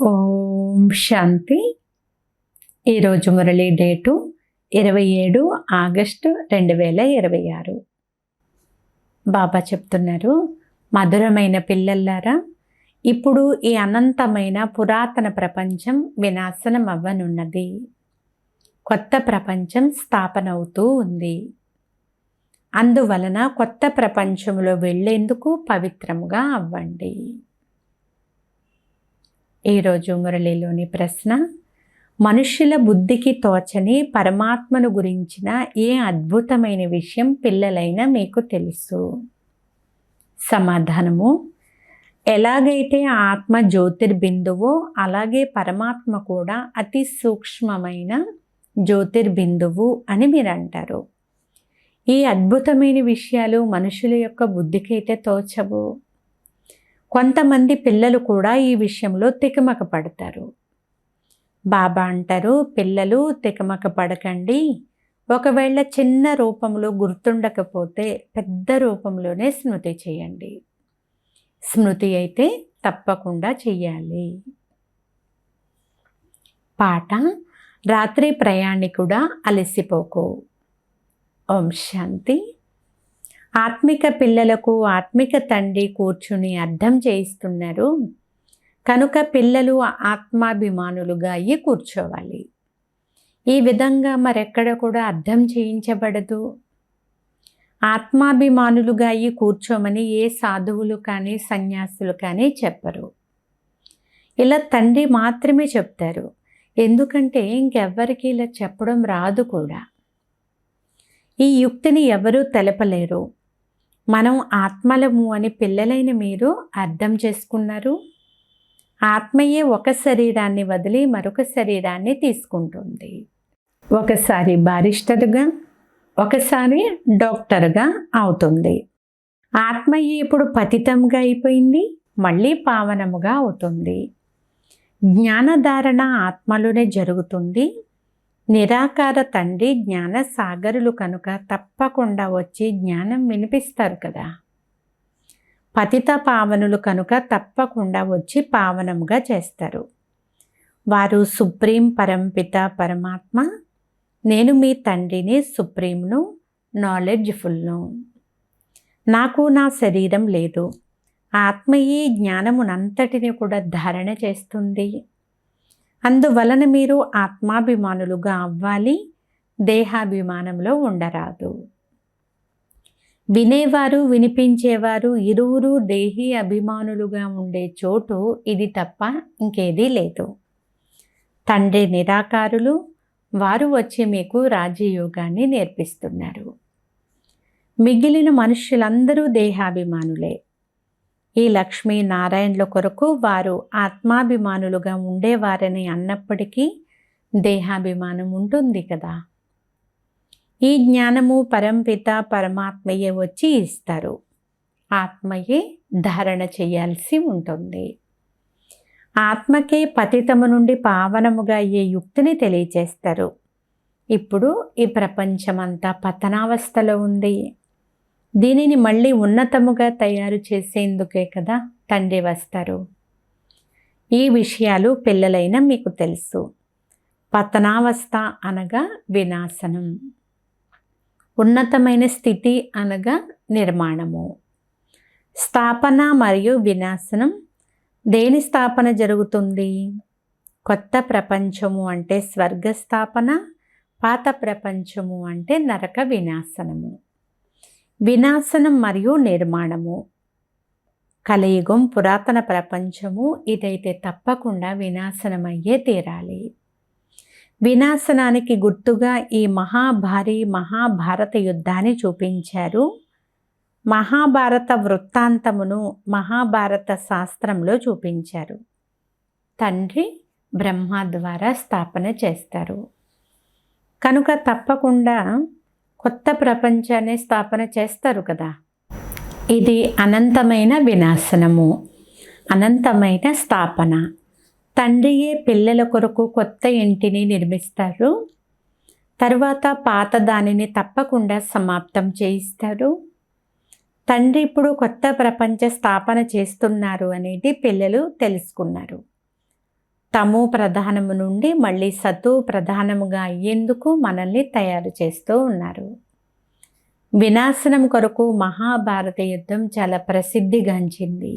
ఓం శాంతి. ఈరోజు Murali date 27 August 2026. బాబా చెప్తున్నారు, మధురమైన పిల్లల్లారా, ఇప్పుడు ఈ అనంతమైన పురాతన ప్రపంచం వినాశనం అవ్వనున్నది. కొత్త ప్రపంచం స్థాపన అవుతూ ఉంది. అందువలన కొత్త ప్రపంచంలో వెళ్ళేందుకు పవిత్రముగా అవ్వండి. ఈరోజు మురళిలోని ప్రశ్న, మనుష్యుల బుద్ధికి తోచని పరమాత్మను గురించిన ఏ అద్భుతమైన విషయం పిల్లలైన మీకు తెలుసు? సమాధానము, ఎలాగైతే ఆత్మ జ్యోతిర్బిందువో అలాగే పరమాత్మ కూడా అతి సూక్ష్మమైన జ్యోతిర్బిందువు అని మీరు అంటారు. ఈ అద్భుతమైన విషయాలు మనుషుల యొక్క బుద్ధికైతే తోచవు. కొంతమంది పిల్లలు కూడా ఈ విషయంలో తికమక పడతారు. బాబా అంటారు, పిల్లలు తికమక పడకండి. ఒకవేళ చిన్న రూపంలో గుర్తుండకపోతే పెద్ద రూపంలోనే స్మృతి చేయండి. స్మృతి అయితే తప్పకుండా చెయ్యాలి. పాట, రాత్రి ప్రయాణికుడా అలసిపోకు. ఓం శాంతి. ఆత్మిక పిల్లలకు ఆత్మిక తండ్రి కూర్చుని అర్థం చేయిస్తున్నారు కనుక పిల్లలు ఆత్మాభిమానులుగా అయ్యి కూర్చోవాలి. ఈ విధంగా మరెక్కడ కూడా అర్థం చేయించబడదు. ఆత్మాభిమానులుగా అయ్యి కూర్చోమని ఏ సాధువులు కానీ సన్యాసులు కానీ చెప్పరు. ఇలా తండ్రి మాత్రమే చెప్తారు. ఎందుకంటే ఇంకెవ్వరికి ఇలా చెప్పడం రాదు కూడా. ఈ యుక్తిని ఎవరూ తెలపలేరు. మనం ఆత్మలము అని పిల్లలైన మీరు అర్థం చేసుకున్నారు. ఆత్మయే ఒక శరీరాన్ని వదిలి మరొక శరీరాన్ని తీసుకుంటుంది. ఒకసారి బారిస్టర్గా, ఒకసారి డాక్టర్గా అవుతుంది. ఆత్మయే ఇప్పుడు పతితంగా అయిపోయింది, మళ్ళీ పావనముగా అవుతుంది. జ్ఞానధారణ ఆత్మలోనే జరుగుతుంది. నిరాకార తండ్రి జ్ఞాన సాగరులు కనుక తప్పకుండా వచ్చి జ్ఞానం వినిపిస్తారు కదా. పతిత పావనులు కనుక తప్పకుండా వచ్చి పావనముగా చేస్తారు. వారు సుప్రీం పరంపిత పరమాత్మ, నేను మీ తండ్రిని, సుప్రీంను, నాలెడ్జ్ఫుల్ను. నాకు నా శరీరం లేదు. ఆత్మయే జ్ఞానమునంతటిని కూడా ధారణ చేస్తుంది. అందువలన మీరు ఆత్మాభిమానులుగా అవ్వాలి, దేహాభిమానంలో ఉండరాదు. వినేవారు వినిపించేవారు ఇరువురు దేహీ అభిమానులుగా ఉండే చోటు ఇది తప్ప ఇంకేదీ లేదు. తండ్రి నిరాకారులు, వారు వచ్చి మీకు రాజయోగాన్ని నేర్పిస్తున్నారు. మిగిలిన మనుష్యులందరూ దేహాభిమానులే. ఈ లక్ష్మీ నారాయణుల కొరకు వారు ఆత్మాభిమానులుగా ఉండేవారని అన్నప్పటికీ దేహాభిమానం ఉంటుంది కదా. ఈ జ్ఞానము పరంపిత పరమాత్మయే వచ్చి ఇస్తారు. ఆత్మయే ధారణ చేయాల్సి ఉంటుంది. ఆత్మకే పతితము నుండి పావనముగా అయ్యే యుక్తిని తెలియచేస్తారు. ఇప్పుడు ఈ ప్రపంచమంతా పతనావస్థలో ఉంది. దీనిని మళ్ళీ ఉన్నతముగా తయారు చేసేందుకే కదా తండ్రి వస్తారు. ఈ విషయాలు పిల్లలైన మీకు తెలుసు. పతనావస్థ అనగా వినాశనం, ఉన్నతమైన స్థితి అనగా నిర్మాణము. స్థాపన మరియు వినాశనం. దేని స్థాపన జరుగుతుంది? కొత్త ప్రపంచము అంటే స్వర్గ స్థాపన, పాత ప్రపంచము అంటే నరక వినాశనము. వినాశనం మరియు నిర్మాణము. కలియుగం పురాతన ప్రపంచము ఇదైతే తప్పకుండా వినాశనమయ్యే తీరాలి. వినాశనానికి గుర్తుగా ఈ మహాభారత యుద్ధాన్ని చూపించారు. మహాభారత వృత్తాంతమును మహాభారత శాస్త్రంలో చూపించారు. తండ్రి బ్రహ్మ ద్వారా స్థాపన చేస్తారు కనుక తప్పకుండా కొత్త ప్రపంచాన్ని స్థాపన చేస్తారు కదా. ఇది అనంతమైన వినాశనము, అనంతమైన స్థాపన. తండ్రియే పిల్లల కొరకు కొత్త ఇంటిని నిర్మిస్తారు. తరువాత పాత దానిని తప్పకుండా సమాప్తం చేయిస్తారు. తండ్రి ఇప్పుడు కొత్త ప్రపంచ స్థాపన చేస్తున్నారు అనేది పిల్లలు తెలుసుకున్నారు. తమో ప్రధానము నుండి మళ్ళీ సతో ప్రధానముగా అయ్యేందుకు మనల్ని తయారు చేస్తూ ఉన్నారు. వినాశనం కొరకు మహాభారత యుద్ధం చాలా ప్రసిద్ధిగాంచింది.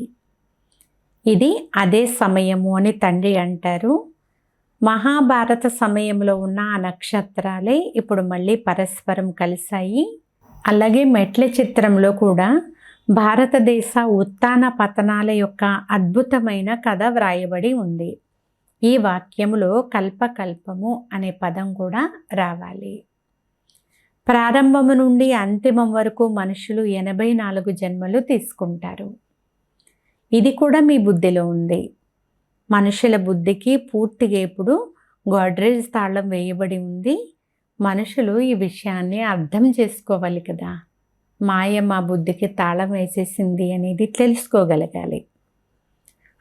ఇది అదే సమయము అని తండ్రి అంటారు. మహాభారత సమయంలో ఉన్న ఆ నక్షత్రాలే ఇప్పుడు మళ్ళీ పరస్పరం కలిశాయి. అలాగే మెట్ల చిత్రంలో కూడా భారతదేశ ఉత్థాన పతనాల యొక్క అద్భుతమైన కథ వ్రాయబడి ఉంది. ఈ వాక్యములో కల్పకల్పము అనే పదం కూడా రావాలి. ప్రారంభము నుండి అంతిమం వరకు మనుషులు 84 జన్మలు తీసుకుంటారు. ఇది కూడా మీ బుద్ధిలో ఉంది. మనుషుల బుద్ధికి పూర్తిగా ఇప్పుడు గోడ్రేజ్ తాళం వేయబడి ఉంది. మనుషులు ఈ విషయాన్ని అర్థం చేసుకోవాలి కదా. మాయ మా బుద్ధికి తాళం వేసేసింది అనేది తెలుసుకోగలగాలి.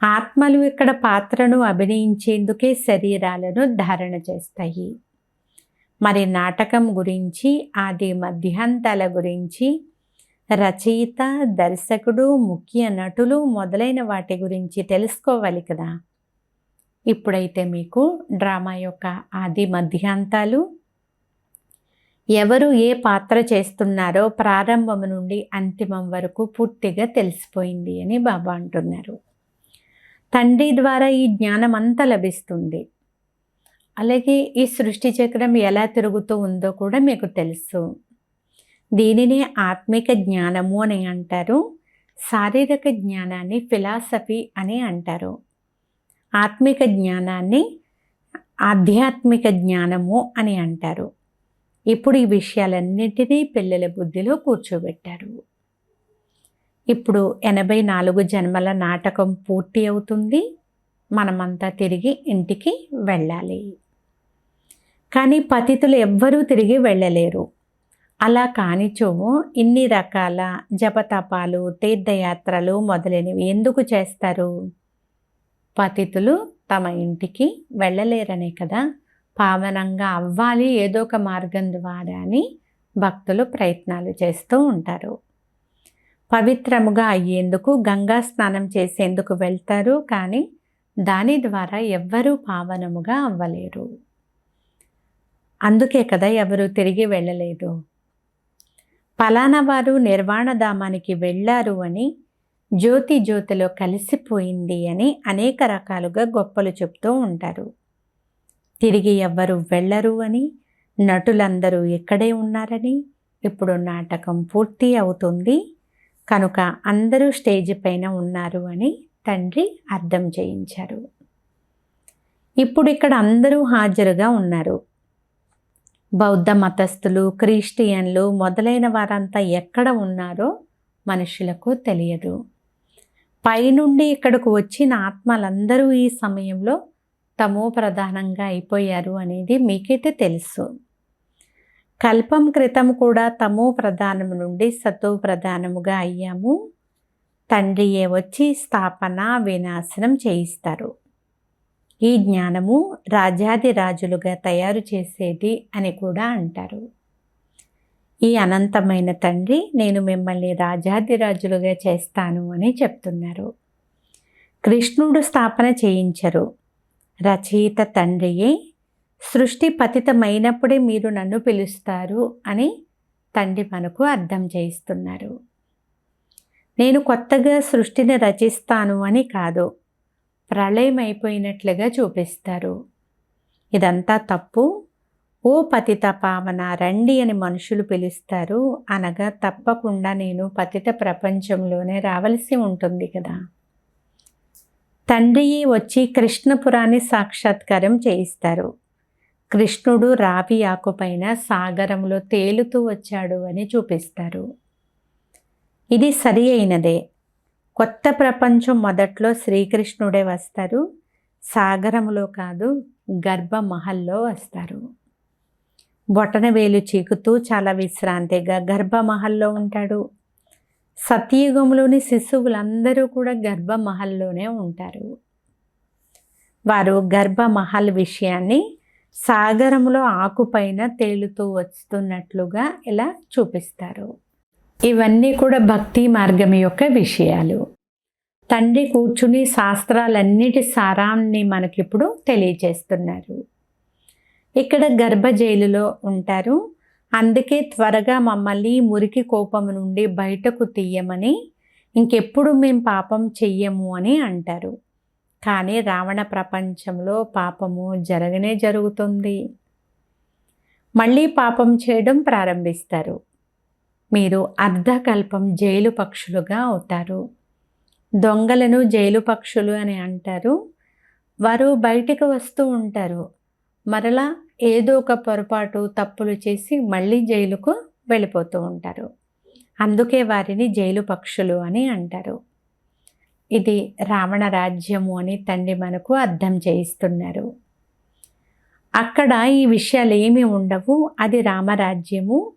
ఆత్మలు ఇక్కడ పాత్రను అభినయించేందుకే శరీరాలను ధారణ చేస్తాయి. మరి నాటకం గురించి, ఆది మధ్యాంతాల గురించి, రచయిత, దర్శకుడు, ముఖ్య నటులు మొదలైన వాటి గురించి తెలుసుకోవాలి కదా. ఇప్పుడైతే మీకు డ్రామా యొక్క ఆది మధ్యాంతాలు, ఎవరు ఏ పాత్ర చేస్తున్నారో ప్రారంభం నుండి అంతిమం వరకు పూర్తిగా తెలిసిపోయింది అని బాబా అంటున్నారు. తండ్రి ద్వారా ఈ జ్ఞానం అంతా లభిస్తుంది. అలాగే ఈ సృష్టి చక్రం ఎలా తిరుగుతూ ఉందో కూడా మీకు తెలుసు. దీనినే ఆత్మిక జ్ఞానము అని అంటారు. శారీరక జ్ఞానాన్ని ఫిలాసఫీ అని అంటారు. ఆత్మిక జ్ఞానాన్ని ఆధ్యాత్మిక జ్ఞానము అని అంటారు. ఇప్పుడు ఈ విషయాలన్నింటినీ పిల్లల బుద్ధిలో కూర్చోబెట్టారు. ఇప్పుడు 84 జన్మల నాటకం పూర్తి అవుతుంది. మనమంతా తిరిగి ఇంటికి వెళ్ళాలి. కానీ పతితులు ఎవ్వరూ తిరిగి వెళ్ళలేరు. అలా కానిచో ఇన్ని రకాల జపతపాలు, తీర్థయాత్రలు మొదలైనవి ఎందుకు చేస్తారు? పతితులు తమ ఇంటికి వెళ్ళలేరనే కదా. పావనంగా అవ్వాలి ఏదో ఒక మార్గం ద్వారా అని భక్తులు ప్రయత్నాలు చేస్తూ ఉంటారు. పవిత్రముగా అయ్యేందుకు గంగా స్నానం చేసేందుకు వెళ్తారు. కానీ దాని ద్వారా ఎవ్వరూ పావనముగా అవ్వలేరు. అందుకే కదా ఎవరు తిరిగి వెళ్ళలేదు. పలానా వారు నిర్వాణధామానికి వెళ్ళారు అని, జ్యోతి జ్యోతిలో కలిసిపోయింది అని అనేక రకాలుగా గొప్పలు చెప్తూ ఉంటారు. తిరిగి ఎవ్వరు వెళ్ళరు అని, నటులందరూ ఇక్కడే ఉన్నారని, ఇప్పుడు నాటకం పూర్తి అవుతుంది కనుక అందరూ స్టేజ్ పైన ఉన్నారు అని తండ్రి అర్థం చేయించారు. ఇప్పుడు ఇక్కడ అందరూ హాజరుగా ఉన్నారు. బౌద్ధ మతస్థులు, క్రిస్టియన్లు మొదలైన వారంతా ఎక్కడ ఉన్నారో మనుషులకు తెలియదు. పైనుండి ఇక్కడకు వచ్చిన ఆత్మలందరూ ఈ సమయంలో తమో ప్రధానంగా అయిపోయారు అనేది మీకైతే తెలుసు. కల్పం క్రితం కూడా తమో ప్రధానము నుండి సతో ప్రధానముగా అయ్యాము. తండ్రియే వచ్చి స్థాపన, వినాశనం చేయిస్తారు. ఈ జ్ఞానము రాజాది రాజులుగా తయారు చేసేది అని కూడా అంటారు. ఈ అనంతమైన తండ్రి నేను మిమ్మల్ని రాజాది రాజులుగా చేస్తాను అని చెప్తున్నారు. కృష్ణుడు స్థాపన చేయించరు. రచయిత తండ్రియే. సృష్టి పతితమైనప్పుడే మీరు నన్ను పిలుస్తారు అని తండ్రి మనకు అర్థం చేయిస్తున్నారు. నేను కొత్తగా సృష్టిని రచిస్తాను అని కాదు, ప్రళయం అయిపోయినట్లుగా చూపిస్తారు. ఇదంతా తప్పు. ఓ పతిత పావన రండి అని మనుషులు పిలుస్తారు అనగా తప్పకుండా నేను పతిత ప్రపంచంలోనే రావలసి ఉంటుంది కదా. తండ్రియే వచ్చి కృష్ణపురాన్ని సాక్షాత్కారం చేయిస్తారు. కృష్ణుడు రావి ఆకుపైన సాగరంలో తేలుతూ వచ్చాడు అని చూపిస్తారు. ఇది సరి అయినదే. కొత్త ప్రపంచం మొదట్లో శ్రీకృష్ణుడే వస్తారు. సాగరంలో కాదు, గర్భమహల్లో వస్తారు. బొటనవేలు చీకుతూ చాలా విశ్రాంతిగా గర్భమహల్లో ఉంటాడు. సత్యయుగంలోని శిశువులందరూ కూడా గర్భమహల్లోనే ఉంటారు. వారు గర్భమహల్ విషయాన్ని సాగరంలో ఆకుపైన తేలుతూ వస్తున్నట్లుగా ఇలా చూపిస్తారు. ఇవన్నీ కూడా భక్తి మార్గం యొక్క విషయాలు. తండ్రి కూర్చుని శాస్త్రాలన్నిటి సారాన్ని మనకిప్పుడు తెలియచేస్తున్నారు. ఇక్కడ గర్భ జైలులో ఉంటారు. అందుకే త్వరగా మమ్మల్ని మురికి కోపం నుండి బయటకు తీయమని, ఇంకెప్పుడు మేము పాపం చెయ్యము అని అంటారు. కానీ రావణ ప్రపంచంలో పాపము జరగనే జరుగుతుంది. మళ్ళీ పాపం చేయడం ప్రారంభిస్తారు. మీరు అర్ధకల్పం జైలు పక్షులుగా అవుతారు. దొంగలను జైలు పక్షులు అని అంటారు. వారు బయటికి వస్తూ ఉంటారు. మరలా ఏదో ఒక పొరపాటు తప్పులు చేసి మళ్ళీ జైలుకు వెళ్ళిపోతూ ఉంటారు. అందుకే వారిని జైలు పక్షులు అని అంటారు. ఇది రావణ రాజ్యము అని తండ్రి మనకు అర్థం చేయిస్తున్నారు. అక్కడ ఈ విషయాలు ఏమీ ఉండవు. అది రామరాజ్యము.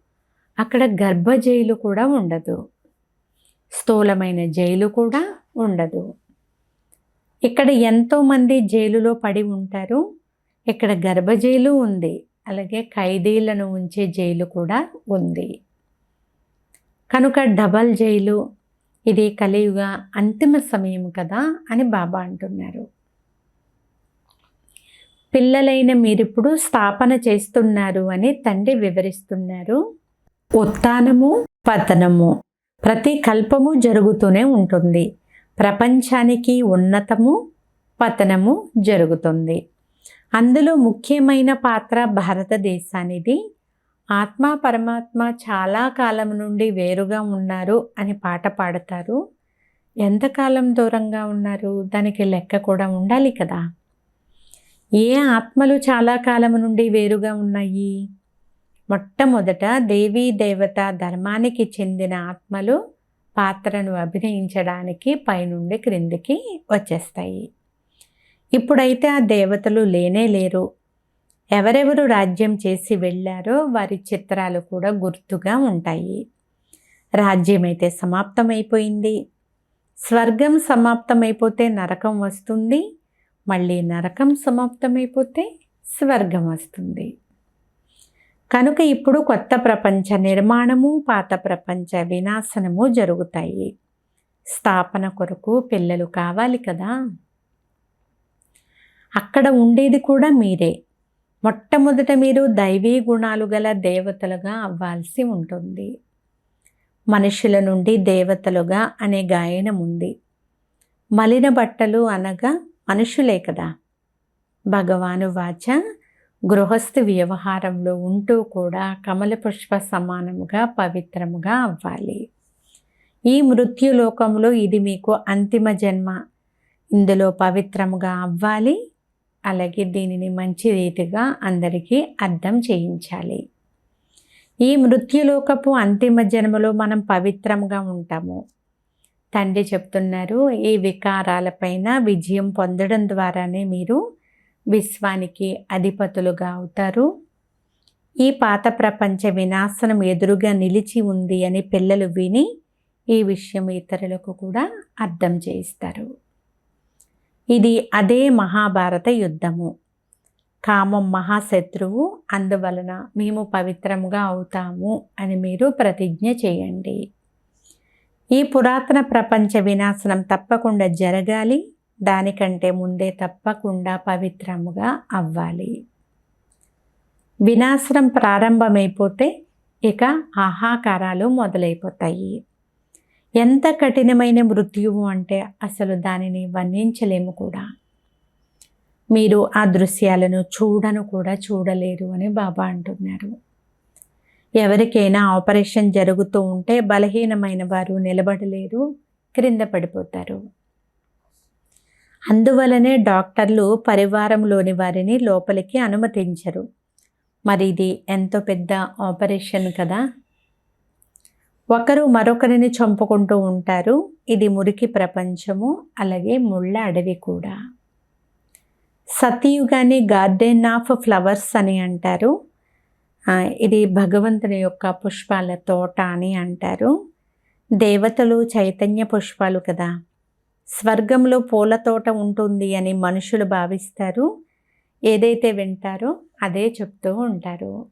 అక్కడ గర్భ జైలు కూడా ఉండదు. స్థూలమైన జైలు కూడా ఉండదు. ఇక్కడ ఎంతోమంది జైలులో పడి ఉంటారు. ఇక్కడ గర్భ జైలు ఉంది. అలాగే ఖైదీలను ఉంచే జైలు కూడా ఉంది. కనుక డబల్ జైలు, ఇది కలియుగ అంతిమ సమయం కదా అని బాబా అంటున్నారు. పిల్లలైన మీరిప్పుడు స్థాపన చేస్తున్నారు అని తండ్రి వివరిస్తున్నారు. ఉత్థానము పతనము ప్రతి కల్పము జరుగుతూనే ఉంటుంది. ప్రపంచానికి ఉన్నతము పతనము జరుగుతుంది. అందులో ముఖ్యమైన పాత్ర భారతదేశానిది. ఆత్మ పరమాత్మ చాలా కాలం నుండి వేరుగా ఉన్నారు అని పాట పాడతారు. ఎంతకాలం దూరంగా ఉన్నారు? దానికి లెక్క కూడా ఉండాలి కదా. ఏ ఆత్మలు చాలా కాలం నుండి వేరుగా ఉన్నాయి? మొట్టమొదట దేవీ దేవత ధర్మానికి చెందిన ఆత్మలు పాత్రను అభినయించడానికి పైనుండి క్రిందికి వచ్చేస్తాయి. ఇప్పుడైతే ఆ దేవతలు లేనే లేరు. ఎవరెవరు రాజ్యం చేసి వెళ్ళారో వారి చిత్రాలు కూడా గుర్తుగా ఉంటాయి. రాజ్యం అయితే సమాప్తమైపోయింది. స్వర్గం సమాప్తమైపోతే నరకం వస్తుంది. మళ్ళీ నరకం సమాప్తమైపోతే స్వర్గం వస్తుంది. కనుక ఇప్పుడు కొత్త ప్రపంచ నిర్మాణము, పాత ప్రపంచ వినాశనము జరుగుతాయి. స్థాపన కొరకు పిల్లలు కావాలి కదా. అక్కడ ఉండేది కూడా మీరే. మొట్టమొదట మీరు దైవీ గుణాలు గల దేవతలుగా అవ్వాల్సి ఉంటుంది. మనుషుల నుండి దేవతలుగా అనే గాయనం ఉంది. మలిన బట్టలు అనగా మనుషులే కదా. భగవాను వాచ గృహస్థి వ్యవహారంలో ఉంటూ కూడా కమల పుష్ప సమానముగా పవిత్రముగా అవ్వాలి. ఈ మృత్యులోకంలో ఇది మీకు అంతిమ జన్మ. ఇందులో పవిత్రముగా అవ్వాలి. అలాగే దీనిని మంచి రీతిగా అందరికీ అర్థం చేయించాలి. ఈ మృత్యులోకపు అంతిమ జన్మలో మనం పవిత్రంగా ఉంటాము. తండ్రి చెప్తున్నారు, ఈ వికారాలపైన విజయం పొందడం ద్వారానే మీరు విశ్వానికి అధిపతులుగా అవుతారు. ఈ పాత ప్రపంచ వినాశనం ఎదురుగా నిలిచి ఉంది అని పిల్లలు విని ఈ విషయం ఇతరులకు కూడా అర్థం చేయిస్తారు. ఇది అదే మహాభారత యుద్ధము. కామం మహాశత్రువు, అందువలన మేము పవిత్రంగా అవుతాము అని మీరు ప్రతిజ్ఞ చేయండి. ఈ పురాతన ప్రపంచ వినాశనం తప్పకుండా జరగాలి. దానికంటే ముందే తప్పకుండా పవిత్రముగా అవ్వాలి. వినాశనం ప్రారంభమైపోతే ఇక ఆహాకారాలు మొదలైపోతాయి. ఎంత కఠినమైన మృత్యువు అంటే అసలు దానిని వర్ణించలేము కూడా. మీరు ఆ దృశ్యాలను చూడలేరు అని బాబా అంటున్నారు. ఎవరికైనా ఆపరేషన్ జరుగుతూ ఉంటే బలహీనమైన వారు నిలబడలేరు, క్రింద పడిపోతారు. అందువలనే డాక్టర్లు పరివారంలోని వారిని లోపలికి అనుమతించరు. మరి ఇది ఎంతో పెద్ద ఆపరేషన్ కదా. ఒకరు మరొకరిని చంపుకుంటూ ఉంటారు. ఇది మురికి ప్రపంచము, అలాగే ముళ్ళ అడవి కూడా. సతయుగాన్ని గార్డెన్ ఆఫ్ ఫ్లవర్స్ అని అంటారు. ఇది భగవంతుని యొక్క పుష్పాల తోట అని అంటారు. దేవతలు చైతన్య పుష్పాలు కదా. స్వర్గంలో పూల తోట ఉంటుంది అని మనుషులు భావిస్తారు. ఏదైతే వింటారో అదే చెప్తూ ఉంటారు.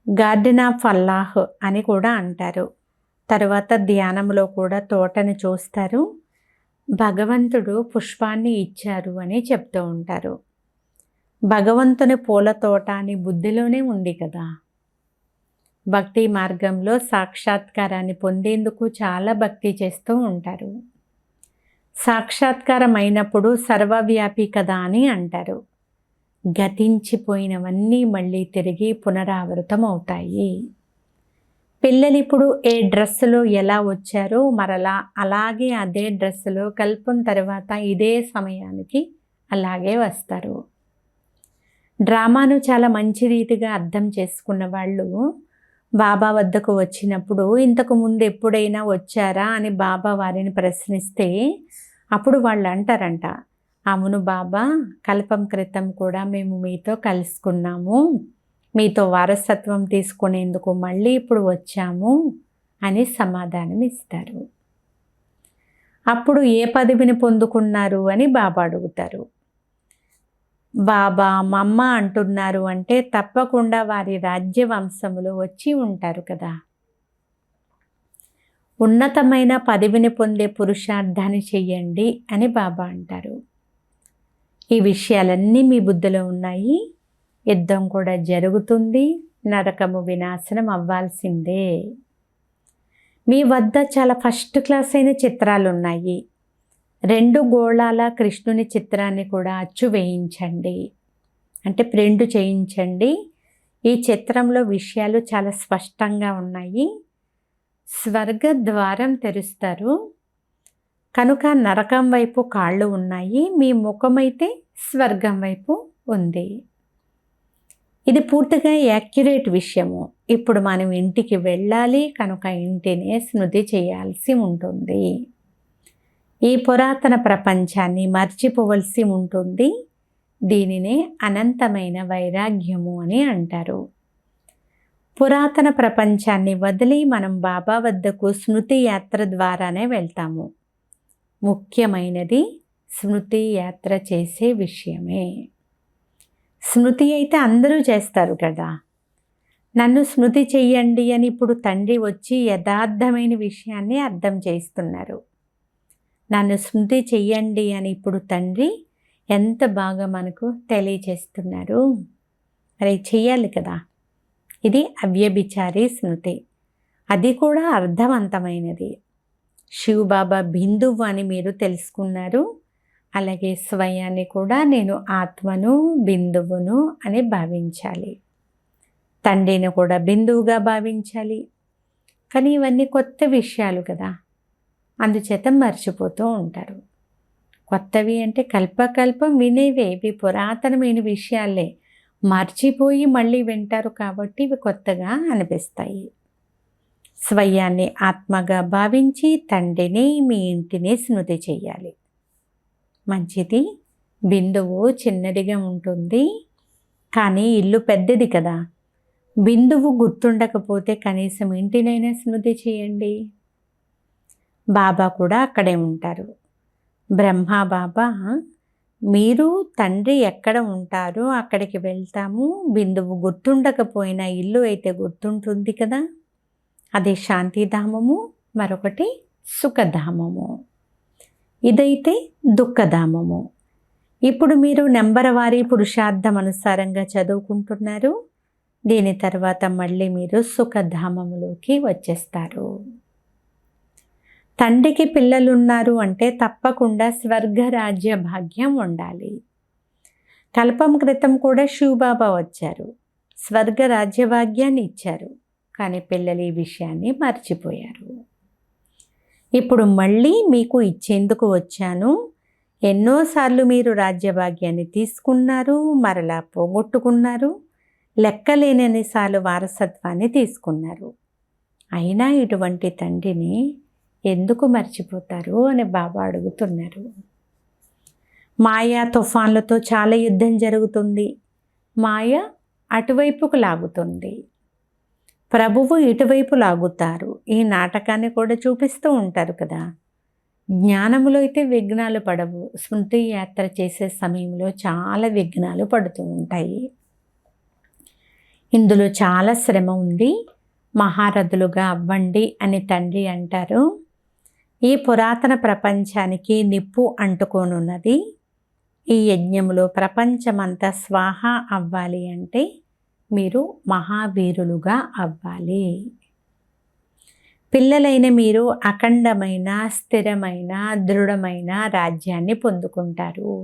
గార్డెన్ ఆఫ్ అల్లాహ్ అని కూడా అంటారు. తర్వాత ధ్యానంలో కూడా తోటను చూస్తారు. భగవంతుడు పుష్పాన్ని ఇచ్చారు అని చెప్తూ ఉంటారు. భగవంతుని పూల తోట అని బుద్ధిలోనే ఉంది కదా. భక్తి మార్గంలో సాక్షాత్కారాన్ని పొందేందుకు చాలా భక్తి చేస్తూ ఉంటారు. సాక్షాత్కారం అయినప్పుడు సర్వవ్యాపి కదా అని అంటారు. గతించిపోయినవన్నీ మళ్ళీ తిరిగి పునరావృతం అవుతాయి. పిల్లలు ఇప్పుడు ఏ డ్రెస్సులో ఎలా వచ్చారో మరలా అలాగే అదే డ్రెస్సులో కల్పం తర్వాత ఇదే సమయానికి అలాగే వస్తారు. డ్రామాను చాలా మంచి రీతిగా అర్థం చేసుకున్న వాళ్ళు బాబా వద్దకు వచ్చినప్పుడు ఇంతకు ముందు ఎప్పుడైనా వచ్చారా అని బాబా వారిని ప్రశ్నిస్తే అప్పుడు వాళ్ళు అంటారంట, అవును బాబా, కల్పం క్రితం కూడా మేము మీతో కలుసుకున్నాము, మీతో వారసత్వం తీసుకునేందుకు మళ్ళీ ఇప్పుడు వచ్చాము అని సమాధానం ఇస్తారు. అప్పుడు ఏ పదవిని పొందుకున్నారు అని బాబా అడుగుతారు. బాబా మమ్మ అంటున్నారు అంటే తప్పకుండా వారి రాజ్యవంశములు వచ్చి ఉంటారు కదా. ఉన్నతమైన పదవిని పొందే పురుషార్థాన్ని చెయ్యండి అని బాబా అంటారు. ఈ విషయాలన్నీ మీ బుద్ధిలో ఉన్నాయి. యుద్ధం కూడా జరుగుతుంది. నరకము వినాశనం అవ్వాల్సిందే. మీ వద్ద చాలా ఫస్ట్ క్లాస్ అయిన చిత్రాలు ఉన్నాయి. 2 గోళాల కృష్ణుని చిత్రాన్ని కూడా అచ్చు వేయించండి, అంటే ప్రింట్ చేయించండి. ఈ చిత్రంలో విషయాలు చాలా స్పష్టంగా ఉన్నాయి. స్వర్గ ద్వారం తెరుస్తారు కనుక నరకం వైపు కాళ్ళు ఉన్నాయి, మీ ముఖమైతే స్వర్గం వైపు ఉంది. ఇది పూర్తిగా యాక్యురేట్ విషయము. ఇప్పుడు మనం ఇంటికి వెళ్ళాలి కనుక ఇంటినే స్మృతి చేయాల్సి ఉంటుంది. ఈ పురాతన ప్రపంచాన్ని మర్చిపోవలసి ఉంటుంది. దీనినే అనంతమైన వైరాగ్యము అని అంటారు. పురాతన ప్రపంచాన్ని వదిలి మనం బాబా వద్దకు స్మృతి యాత్ర ద్వారానే వెళ్తాము. ముఖ్యమైనది స్మృతి యాత్ర చేసే విషయమే. స్మృతి అయితే అందరూ చేస్తారు కదా. నన్ను స్మృతి చెయ్యండి అని ఇప్పుడు తండ్రి వచ్చి యథార్థమైన విషయాన్ని అర్థం చేస్తున్నారు. నన్ను స్మృతి చెయ్యండి అని ఇప్పుడు తండ్రి ఎంత బాగా మనకు తెలియచేస్తున్నారు. మరి చెయ్యాలి కదా. ఇది అవ్యభిచారి స్మృతి. అది కూడా అర్థవంతమైనది. శివబాబా బిందువు అని మీరు తెలుసుకున్నారు. అలాగే స్వయాన్ని కూడా నేను ఆత్మను బిందువును అని భావించాలి. తండ్రిని కూడా బిందువుగా భావించాలి. కానీ ఇవన్నీ కొత్త విషయాలు కదా, అందుచేత మర్చిపోతూ ఉంటారు. కొత్తవి అంటే కల్పకల్పం వినేవే, ఇవి పురాతనమైన విషయాలే. మర్చిపోయి మళ్ళీ వింటారు కాబట్టి ఇవి కొత్తగా అనిపిస్తాయి. స్వయాన్ని ఆత్మగా భావించి తండ్రిని మీ ఇంటిని స్మృతి చెయ్యాలి. మంచిది. బిందువు చిన్నదిగా ఉంటుంది కానీ ఇల్లు పెద్దది కదా. బిందువు గుర్తుండకపోతే కనీసం ఇంటినైనా స్మృతి చేయండి. బాబా కూడా అక్కడే ఉంటారు. బ్రహ్మ బాబా, మీరు తండ్రి ఎక్కడ ఉంటారో అక్కడికి వెళ్తాము. బిందువు గుర్తుండకపోయినా ఇల్లు అయితే గుర్తుంటుంది కదా. అది శాంతిధామము, మరొకటి సుఖధామము. ఇదైతే దుఃఖధామము. ఇప్పుడు మీరు నెంబర్ వారీ పురుషార్థం అనుసారంగా చదువుకుంటున్నారు. దీని తర్వాత మళ్ళీ మీరు సుఖధామములోకి వచ్చేస్తారు. తండ్రికి పిల్లలున్నారు అంటే తప్పకుండా స్వర్గరాజ్య భాగ్యం ఉండాలి. కల్పం క్రితం కూడా శివబాబా వచ్చారు, స్వర్గ రాజ్య భాగ్యాన్ని ఇచ్చారు. కానీ పిల్లలు ఈ విషయాన్ని మర్చిపోయారు. ఇప్పుడు మళ్ళీ మీకు ఇచ్చేందుకు వచ్చాను. ఎన్నోసార్లు మీరు రాజ్యభాగ్యాన్ని తీసుకున్నారు, మరలా పోగొట్టుకున్నారు. లెక్కలేనన్నిసార్లు వారసత్వాన్ని తీసుకున్నారు. అయినా ఇటువంటి తండ్రిని ఎందుకు మర్చిపోతారు అని బాబా అడుగుతున్నారు. మాయా తుఫాన్లతో చాలా యుద్ధం జరుగుతుంది. మాయ అటువైపుకు లాగుతుంది, ప్రభువు ఇటువైపు లాగుతారు. ఈ నాటకాన్ని కూడా చూపిస్తూ ఉంటారు కదా. జ్ఞానములో అయితే విఘ్నాలు పడవు. స్మృతి యాత్ర చేసే సమయంలో చాలా విఘ్నాలు పడుతూ ఉంటాయి. ఇందులో చాలా శ్రమ ఉంది. మహారథులుగా అవ్వండి అని తండ్రి అంటారు. ఈ పురాతన ప్రపంచానికి నిప్పు అంటుకోనున్నది. ఈ యజ్ఞంలో ప్రపంచమంతా స్వాహ అవ్వాలి అంటే మీరు మహావీరులుగా అవ్వాలి. పిల్లలైన మీరు అఖండమైన, స్థిరమైన, దృఢమైన రాజ్యాన్ని పొందుకుంటారు.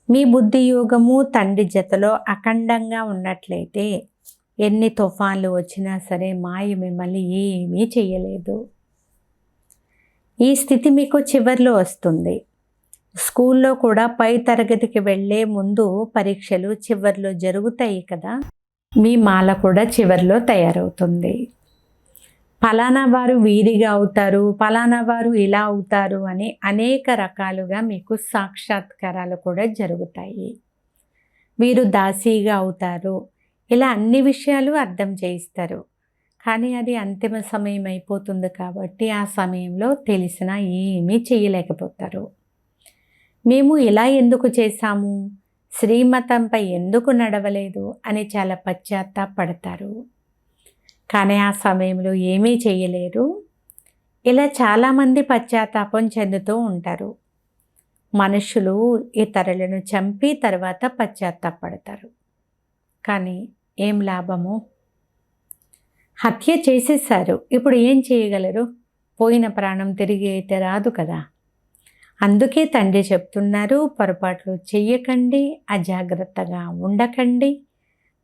మీ బుద్ధి యోగము తండ్రి జతలో అఖండంగా ఉన్నట్లయితే ఎన్ని తుఫాన్లు వచ్చినా సరే మాయ మిమ్మల్ని ఏమీ చెయ్యలేదు. ఈ స్థితి మీకు చివర్లో వస్తుంది. స్కూల్లో కూడా పై తరగతికి వెళ్ళే ముందు పరీక్షలు చివర్లో జరుగుతాయి కదా, మీ మాల కూడా చివర్లో తయారవుతుంది. ఫలానా వారు వీరిగా అవుతారు, ఫలానా వారు ఇలా అవుతారు అని అనేక రకాలుగా మీకు సాక్షాత్కారాలు కూడా జరుగుతాయి. వీరు దాసీగా అవుతారు, ఇలా అన్ని విషయాలు అర్థం చేయిస్తారు. కానీ అది అంతిమ సమయం అయిపోతుంది కాబట్టి ఆ సమయంలో తెలిసినా ఏమీ చేయలేకపోతారు. మేము ఇలా ఎందుకు చేశాము, శ్రీమతంపై ఎందుకు నడవలేదు అని చాలా పశ్చాత్తాపడతారు. కానీ ఆ సమయంలో ఏమీ చేయలేరు. ఇలా చాలామంది పశ్చాత్తాపం చెందుతూ ఉంటారు. మనుషులు ఇతరులను చంపి తర్వాత పశ్చాత్తాపడతారు. కానీ ఏం లాభము? హత్య చేసేసారు, ఇప్పుడు ఏం చేయగలరు? పోయిన ప్రాణం తిరిగి అయితే రాదు కదా. అందుకే తండ్రి చెప్తున్నారు, పొరపాట్లు చెయ్యకండి, అజాగ్రత్తగా ఉండకండి,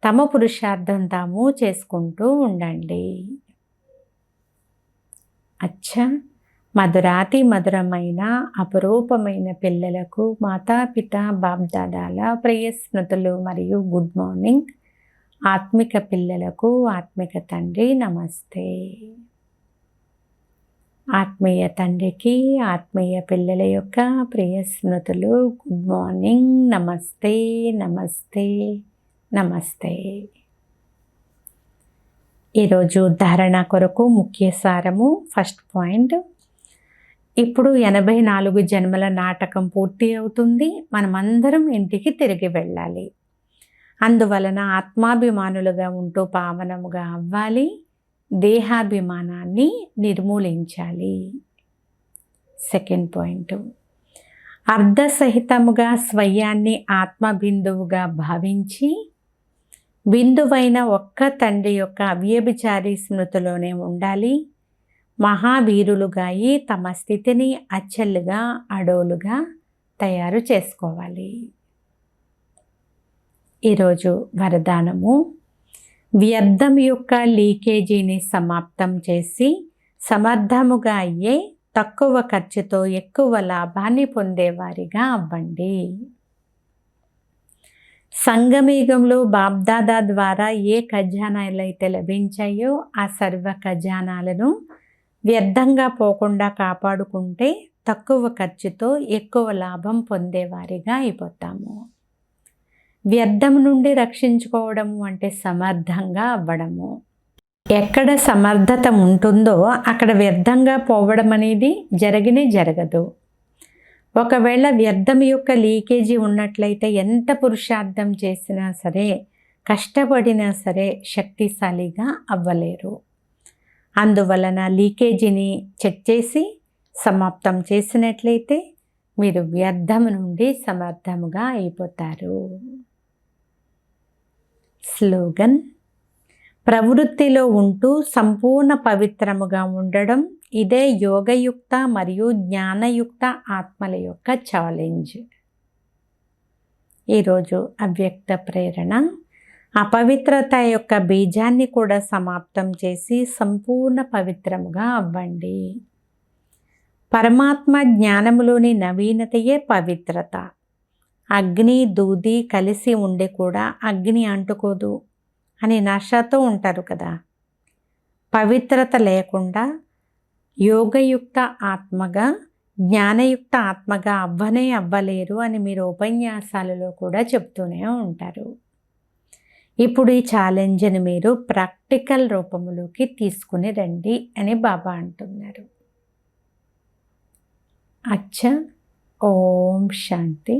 తమ పురుషార్థం తాము చేసుకుంటూ ఉండండి. అచ్చా, మధురాతి మధురమైన అపురూపమైన పిల్లలకు మాతాపిత బాప్దాదాల ప్రియ స్మృతులు మరియు గుడ్ మార్నింగ్. ఆత్మిక పిల్లలకు ఆత్మిక తండ్రి నమస్తే. ఆత్మీయ తండ్రికి ఆత్మీయ పిల్లల యొక్క ప్రియ స్మృతులు గుడ్ మార్నింగ్. నమస్తే నమస్తే నమస్తే. ఈరోజు ధారణ కొరకు ముఖ్య సారము. ఫస్ట్ పాయింట్, ఇప్పుడు 84 జన్మల నాటకం పూర్తి అవుతుంది. మనమందరం ఇంటికి తిరిగి వెళ్ళాలి. అందువలన ఆత్మాభిమానులుగా ఉంటూ పావనముగా అవ్వాలి. దేహాభిమానాన్ని నిర్మూలించాలి. సెకండ్ పాయింట్, అర్ధసహితముగా స్వయాన్ని ఆత్మబిందువుగా భావించి బిందువైన ఒక్క తండ్రి యొక్క అవ్యభిచారి స్మృతిలోనే ఉండాలి. మహావీరులుగా అయి తమ స్థితిని అచ్చలుగా అడవులుగా తయారు చేసుకోవాలి. ఈరోజు వరదానము, వ్యర్థం యొక్క లీకేజీని సమాప్తం చేసి సమర్థముగా అయ్యే తక్కువ ఖర్చుతో ఎక్కువ లాభాన్ని పొందేవారిగా అవ్వండి. సంగమయుగంలో బాబ్దాదా ద్వారా ఏ ఖజానాలైతే లభించాయో ఆ సర్వ ఖజానాలను వ్యర్థంగా పోకుండా కాపాడుకుంటే తక్కువ ఖర్చుతో ఎక్కువ లాభం పొందేవారిగా అయిపోతాము. వ్యర్థం నుండి రక్షించుకోవడము అంటే సమర్థంగా అవ్వడము. ఎక్కడ సమర్థత ఉంటుందో అక్కడ వ్యర్థంగా పోవడం అనేది జరగదు. ఒకవేళ వ్యర్థం యొక్క లీకేజీ ఉన్నట్లయితే ఎంత పురుషార్థం చేసినా సరే, కష్టపడినా సరే శక్తిశాలిగా అవ్వలేరు. అందువలన లీకేజీని చెక్ చేసి సమాప్తం చేసినట్లయితే మీరు వ్యర్థం నుండి సమర్థముగా అయిపోతారు. స్లోగన్, ప్రవృత్తిలో ఉంటూ సంపూర్ణ పవిత్రముగా ఉండడం, ఇదే యోగయుక్త మరియు జ్ఞానయుక్త ఆత్మల యొక్క ఛాలెంజ్. ఈరోజు అవ్యక్త ప్రేరణ, అపవిత్రత యొక్క బీజాన్ని కూడా సమాప్తం చేసి సంపూర్ణ పవిత్రముగా అవ్వండి. పరమాత్మ జ్ఞానములోని నవీనతయే పవిత్రత. అగ్ని దూది కలిసి ఉండి కూడా అగ్ని అంటుకోదు అని నషతో ఉంటారు కదా. పవిత్రత లేకుండా యోగయుక్త ఆత్మగా, జ్ఞానయుక్త ఆత్మగా అవ్వలేరు అని మీరు ఉపన్యాసాలలో కూడా చెప్తూనే ఉంటారు. ఇప్పుడు ఈ ఛాలెంజ్ని మీరు ప్రాక్టికల్ రూపంలోకి తీసుకుని రండి అని బాబా అంటున్నారు. అచ్చా, ఓం శాంతి.